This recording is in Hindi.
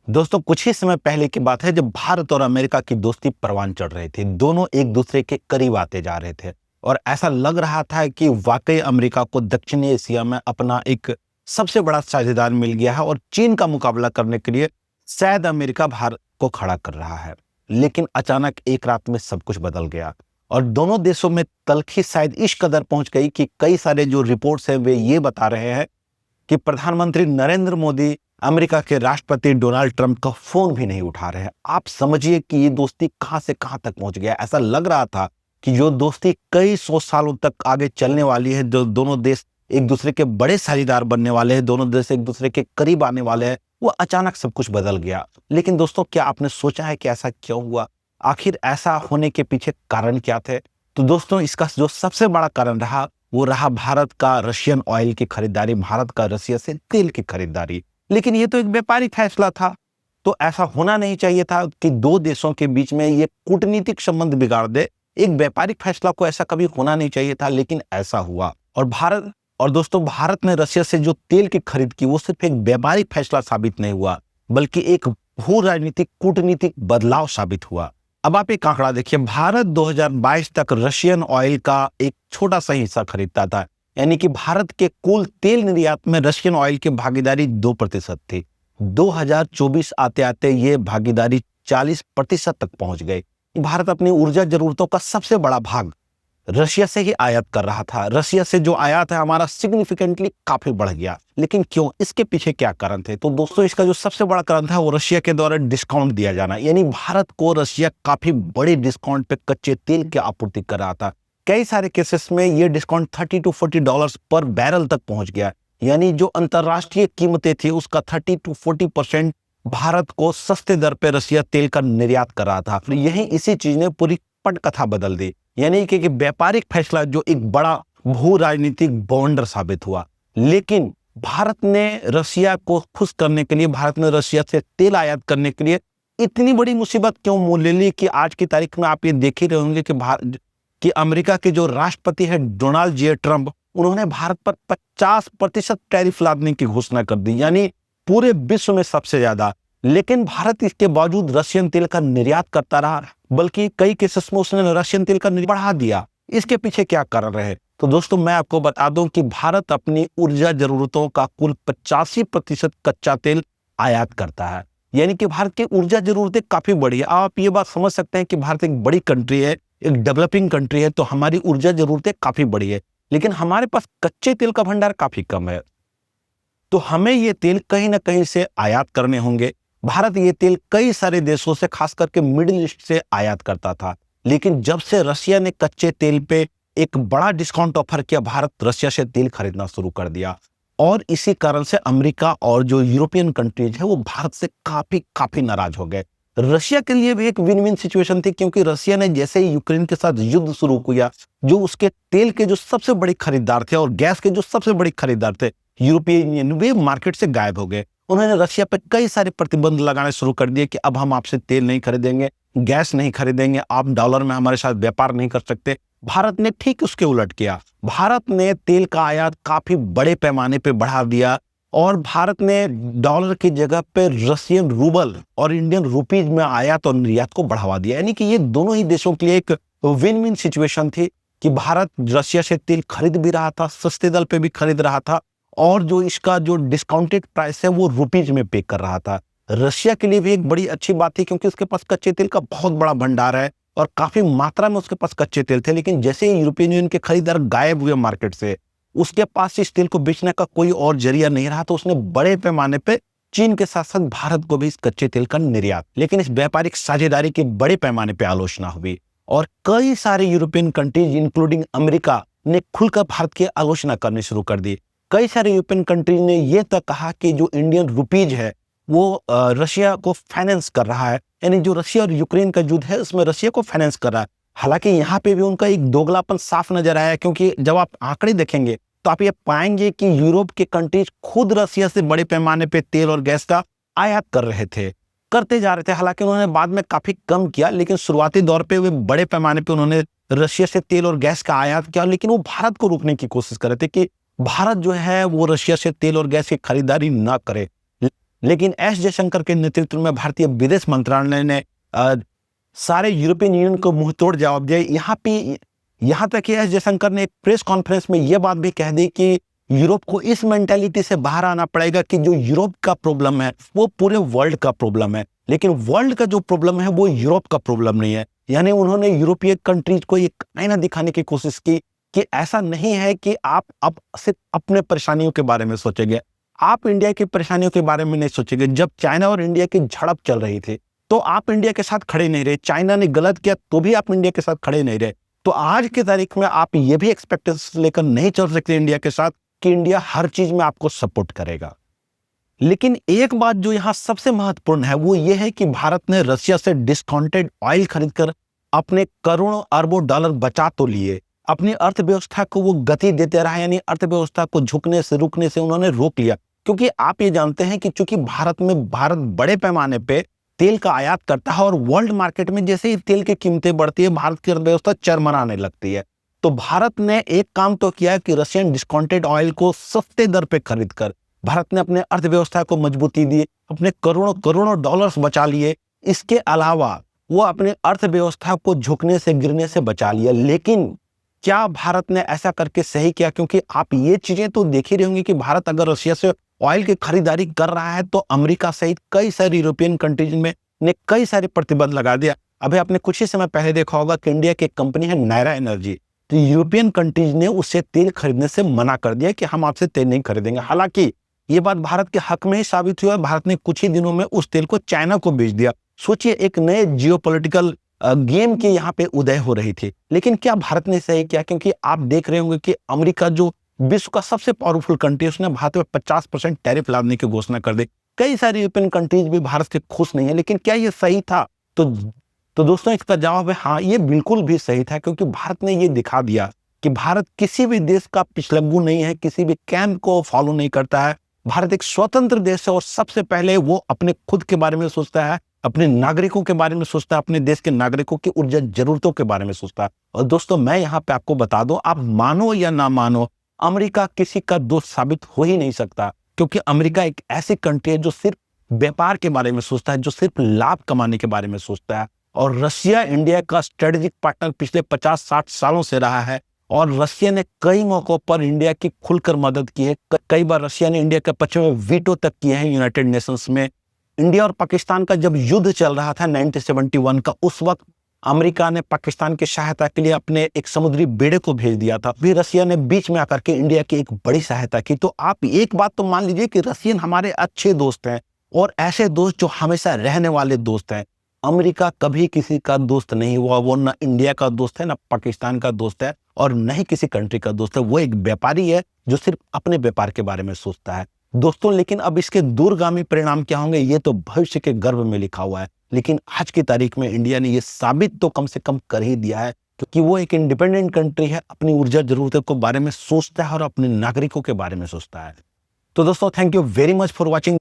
दोस्तों कुछ ही समय पहले की बात है जब भारत और अमेरिका की दोस्ती परवान चढ़ रही थी। दोनों एक दूसरे के करीब आते जा रहे थे और ऐसा लग रहा था कि वाकई अमेरिका को दक्षिणी एशिया में अपना एक सबसे बड़ा साझेदार मिल गया है और चीन का मुकाबला करने के लिए शायद अमेरिका भारत को खड़ा कर रहा है। लेकिन अचानक एक रात में सब कुछ बदल गया और दोनों देशों में तल्खी शायद इस कदर पहुंच गई कि कई सारे जो रिपोर्ट्स हैं वे ये बता रहे हैं कि प्रधानमंत्री नरेंद्र मोदी अमेरिका के राष्ट्रपति डोनाल्ड ट्रंप का फोन भी नहीं उठा रहे हैं। आप समझिए कि ये दोस्ती कहां से कहां तक पहुंच गया। ऐसा लग रहा था कि जो दोस्ती कई सौ सालों तक आगे चलने वाली है, जो दोनों देश एक दूसरे के बड़े साझेदार बनने वाले हैं, दोनों देश एक दूसरे के करीब आने वाले हैं, वो अचानक सब कुछ बदल गया। लेकिन दोस्तों, क्या आपने सोचा है कि ऐसा क्यों हुआ? आखिर ऐसा होने के पीछे कारण क्या थे? तो दोस्तों, इसका जो सबसे बड़ा कारण रहा वो रहा भारत का रशियन ऑयल की खरीदारी, भारत का रसिया से तेल की खरीदारी। लेकिन ये तो एक व्यापारिक फैसला था, तो ऐसा होना नहीं चाहिए था कि दो देशों के बीच में ये कूटनीतिक संबंध बिगाड़ दे। एक व्यापारिक फैसला को ऐसा कभी होना नहीं चाहिए था, लेकिन ऐसा हुआ। और दोस्तों, भारत ने रसिया से जो तेल की खरीद की वो सिर्फ एक व्यापारिक फैसला साबित नहीं हुआ, बल्कि एक भू राजनीतिक कूटनीतिक बदलाव साबित हुआ। अब आप एक आंकड़ा देखिए, भारत 2022 तक रशियन ऑयल का एक छोटा सा हिस्सा खरीदता था, यानी कि भारत के कुल तेल निर्यात में रशियन ऑयल की भागीदारी 2% थी। 2024 आते आते ये भागीदारी 40% तक पहुंच गई। भारत अपनी ऊर्जा जरूरतों का सबसे बड़ा भाग रशिया से ही आयात कर रहा था। रशिया से जो आयात है हमारा सिग्निफिकेंटली काफी बढ़ गया। लेकिन क्यों? इसके पीछे क्या कारण थे? तो दोस्तों, इसका जो सबसे बड़ा कारण था वो रशिया के द्वारा डिस्काउंट दिया जाना, यानी भारत को रशिया काफी बड़े डिस्काउंट पे कच्चे तेल की आपूर्ति कर रहा था। कई सारे केसेस में ये डिस्काउंट $30 to $40 पर बैरल तक पहुंच गया, यानी जो अंतरराष्ट्रीय कीमतें थी उसका 30 to 40% भारत को सस्ते दर पे रशिया तेल का निर्यात कर रहा था। यही इसी चीज ने पूरी पटकथा बदल दी, यानी कि व्यापारिक फैसला जो एक बड़ा भू राजनीतिक बॉन्डर साबित हुआ। लेकिन भारत ने रशिया को खुश करने के लिए, भारत ने रशिया से तेल आयात करने के लिए इतनी बड़ी मुसीबत क्यों मोल ले ली कि आज की तारीख में आप ये देख ही रहे होंगे कि अमेरिका के जो राष्ट्रपति है डोनाल्ड जे ट्रंप, उन्होंने भारत पर 50% टैरिफ लादने की घोषणा कर दी, यानी पूरे विश्व में सबसे ज्यादा। लेकिन भारत इसके बावजूद रशियन तेल का निर्यात करता रहा, बल्कि कई केसेस में उसने रशियन तेल का निर्यात बढ़ा दिया। इसके पीछे क्या कारण रहे? तो दोस्तों, मैं आपको बता दूं कि भारत अपनी ऊर्जा जरूरतों का कुल 85% कच्चा तेल आयात करता है, यानी कि भारत की ऊर्जा जरूरतें काफी बड़ी है। आप ये बात समझ सकते हैं कि भारत एक बड़ी कंट्री है, एक डेवलपिंग कंट्री है, तो हमारी ऊर्जा जरूरतें काफी बड़ी है, लेकिन हमारे पास कच्चे तेल का भंडार काफी कम है। तो हमें ये तेल कहीं ना कहीं से आयात करने होंगे। भारत ये तेल कई सारे देशों से, खास करके मिडिल ईस्ट से आयात करता था। लेकिन जब से रशिया ने कच्चे तेल पे एक बड़ा डिस्काउंट ऑफर किया, भारत रशिया से तेल खरीदना शुरू कर दिया। और इसी कारण से अमेरिका और जो यूरोपियन कंट्रीज है वो भारत से काफी काफी नाराज हो गए। रशिया के लिए भी एक विन विन सिचुएशन थी, क्योंकि रशिया ने जैसे ही यूक्रेन के साथ युद्ध शुरू किया, जो उसके तेल के जो सबसे बड़े खरीदार थे और गैस के जो सबसे बड़े खरीदार थे यूरोपियन यूनियन, वे मार्केट से गायब हो गए। उन्होंने रशिया पर कई सारे प्रतिबंध लगाने शुरू कर दिए कि अब हम आपसे तेल नहीं खरीदेंगे, गैस नहीं खरीदेंगे, आप डॉलर में हमारे साथ व्यापार नहीं कर सकते। भारत ने ठीक उसके उलट किया। भारत ने तेल का आयात काफी बड़े पैमाने पे बढ़ा दिया और भारत ने डॉलर की जगह पे रशियन रूबल और इंडियन रुपीज में आयात और निर्यात को बढ़ावा दिया, यानी कि ये दोनों ही देशों के लिए एक विन विन सिचुएशन थी कि भारत रशिया से तेल खरीद भी रहा था, सस्ते दर पे भी खरीद रहा था, और जो इसका जो डिस्काउंटेड प्राइस है वो रुपीज में पे कर रहा था। रशिया के लिए भी एक बड़ी अच्छी बात थी, क्योंकि उसके पास कच्चे तेल का बहुत बड़ा भंडार है और काफी मात्रा में उसके पास कच्चे तेल थे। लेकिन जैसे ही यूरोपियन यूनियन के खरीदार गायब हुए मार्केट से, उसके पास इस तेल को बेचने का कोई और जरिया नहीं रहा, तो उसने बड़े पैमाने पे चीन के साथ साथ भारत को भी इस कच्चे तेल का निर्यात। लेकिन इस व्यापारिक साझेदारी की बड़े पैमाने पे आलोचना हुई और कई सारे यूरोपियन कंट्रीज इंक्लूडिंग अमेरिका ने खुलकर भारत की आलोचना करनी शुरू कर दी। कई सारे यूरोपियन कंट्रीज ने यह तक कहा कि जो इंडियन रुपीज है वो रशिया को फाइनेंस कर रहा है, यानी जो रशिया और यूक्रेन का युद्ध है उसमें रशिया को फाइनेंस कर रहा है। हालांकि यहाँ पे भी उनका एक दोगलापन साफ नजर आया, क्योंकि जब आप आंकड़े देखेंगे तो आप ये पाएंगे कि यूरोप के कंट्रीज खुद रशिया से बड़े पैमाने पे तेल और गैस का आयात कर रहे थे, करते जा रहे थे। हालांकि उन्होंने बाद में काफी कम किया, लेकिन शुरुआती दौर पे वे बड़े पैमाने पे उन्होंने रशिया से तेल और गैस का आयात किया। लेकिन वो भारत को रोकने की कोशिश कर रहे थे कि भारत जो है वो रशिया से तेल और गैस की खरीदारी ना करे। लेकिन एस जयशंकर के नेतृत्व में भारतीय विदेश मंत्रालय ने सारे यूरोपियन यूनियन को मुंहतोड़ जवाब दिया। यहाँ तक कि एस जयशंकर ने एक प्रेस कॉन्फ्रेंस में यह बात भी कह दी कि यूरोप को इस मेंटालिटी से बाहर आना पड़ेगा कि जो यूरोप का प्रॉब्लम है वो पूरे वर्ल्ड का प्रॉब्लम है, लेकिन वर्ल्ड का जो प्रॉब्लम है वो यूरोप का प्रॉब्लम नहीं है। यानी उन्होंने यूरोपीय कंट्रीज को एक आईना दिखाने की कोशिश की कि ऐसा नहीं है कि आप अब सिर्फ अपने परेशानियों के बारे में सोचेंगे, आप इंडिया की परेशानियों के बारे में नहीं सोचेंगे। जब चाइना और इंडिया की झड़प चल रही थी तो आप इंडिया के साथ खड़े नहीं रहे, चाइना ने गलत किया तो भी आप इंडिया के साथ खड़े नहीं रहे। तो आज की तारीख में आप ये भी एक्सपेक्टेशंस लेकर नहीं चल सकते इंडिया के साथ कि इंडिया हर चीज में आपको सपोर्ट करेगा। लेकिन एक बात जो यहां सबसे महत्वपूर्ण है वो ये है कि भारत ने रशिया से डिस्काउंटेड ऑयल खरीदकर अपने करोड़ों अरबों डॉलर बचा तो लिए, अपनी अर्थव्यवस्था को वो गति देते रहा, यानी अर्थव्यवस्था को झुकने से रुकने से उन्होंने रोक लिया। क्योंकि आप ये जानते हैं कि चूंकि भारत बड़े पैमाने पे तेल का आयात करता है और वर्ल्ड मार्केट में जैसे ही तेल की कीमतें बढ़ती है भारत की अर्थव्यवस्था चरमराने लगती है। तो भारत ने एक काम तो किया कि रशियन डिस्काउंटेड ऑयल को सस्ते दर पे खरीदकर भारत ने अपने अर्थव्यवस्था को मजबूती दी, अपने करोड़ों करोड़ों डॉलर्स बचा लिए। इसके अलावा वो अपने अर्थव्यवस्था को झुकने से गिरने से बचा लिया। लेकिन क्या भारत ने ऐसा करके सही किया? क्योंकि आप ये चीजें तो देख ही रहे होंगे कि भारत अगर रशिया से ऑयल की खरीदारी कर रहा है तो अमेरिका सहित कई सारी यूरोपियन कंट्रीज में ने कई सारे प्रतिबंध लगा दिया। अभी आपने कुछ ही समय पहले देखा होगा कि इंडिया की एक कंपनी है नायरा एनर्जी, तो यूरोपियन कंट्रीज ने उससे तेल खरीदने से मना कर दिया कि हम आपसे तेल नहीं खरीदेंगे। हालांकि ये बात भारत के हक में ही साबित हुई और भारत ने कुछ ही दिनों में उस तेल को चाइना को बेच दिया। सोचिए, एक नए जियोपॉलिटिकल गेम की यहाँ पे उदय हो रही थी। लेकिन क्या भारत ने सही किया? क्योंकि आप देख रहे होंगे कि अमेरिका जो विश्व का सबसे पावरफुल कंट्री है उसने भारत पर 50% टैरिफ लादने की घोषणा कर दी। कई सारी यूरोपियन कंट्रीज भी भारत से खुश नहीं है। लेकिन क्या ये सही था? तो दोस्तों इसका जवाब है हाँ, ये बिल्कुल भी सही था। क्योंकि भारत ने ये दिखा दिया कि भारत किसी भी देश का पिछलग्गू नहीं है, किसी भी कैंप को फॉलो नहीं करता है। भारत एक स्वतंत्र देश है और सबसे पहले वो अपने खुद के बारे में सोचता है, अपने नागरिकों के बारे में सोचता है, अपने देश के नागरिकों की ऊर्जा जरूरतों के बारे में सोचता है। और दोस्तों मैं यहाँ पे आपको बता दूं, आप मानो या ना मानो, अमेरिका किसी का दोस्त साबित हो ही नहीं सकता। क्योंकि अमेरिका एक ऐसी कंट्री है जो सिर्फ व्यापार के बारे में सोचता है, जो सिर्फ लाभ कमाने के बारे में सोचता है। और रशिया इंडिया का स्ट्रेटेजिक पार्टनर पिछले 50-60 सालों से रहा है और रशिया ने कई मौकों पर इंडिया की खुलकर मदद की है। कई बार रशिया ने इंडिया के पक्ष में वीटो तक किए हैं यूनाइटेड नेशंस में। इंडिया और पाकिस्तान का जब युद्ध चल रहा था 1971 का, उस वक्त अमेरिका ने पाकिस्तान की सहायता के लिए अपने एक समुद्री बेड़े को भेज दिया था। फिर रशिया ने बीच में आकर के इंडिया की एक बड़ी सहायता की। तो आप एक बात तो मान लीजिए कि रशियन हमारे अच्छे दोस्त हैं और ऐसे दोस्त जो हमेशा रहने वाले दोस्त हैं। अमेरिका कभी किसी का दोस्त नहीं हुआ। वो ना इंडिया का दोस्त है, ना पाकिस्तान का दोस्त है और न ही किसी कंट्री का दोस्त है। वो एक व्यापारी है जो सिर्फ अपने व्यापार के बारे में सोचता है दोस्तों। लेकिन अब इसके दूरगामी परिणाम क्या होंगे ये तो भविष्य के गर्भ में लिखा हुआ है। लेकिन आज की तारीख में इंडिया ने ये साबित तो कम से कम कर ही दिया है क्योंकि वो एक इंडिपेंडेंट कंट्री है, अपनी ऊर्जा जरूरतों के बारे में सोचता है और अपने नागरिकों के बारे में सोचता है। तो दोस्तों thank you very much for watching.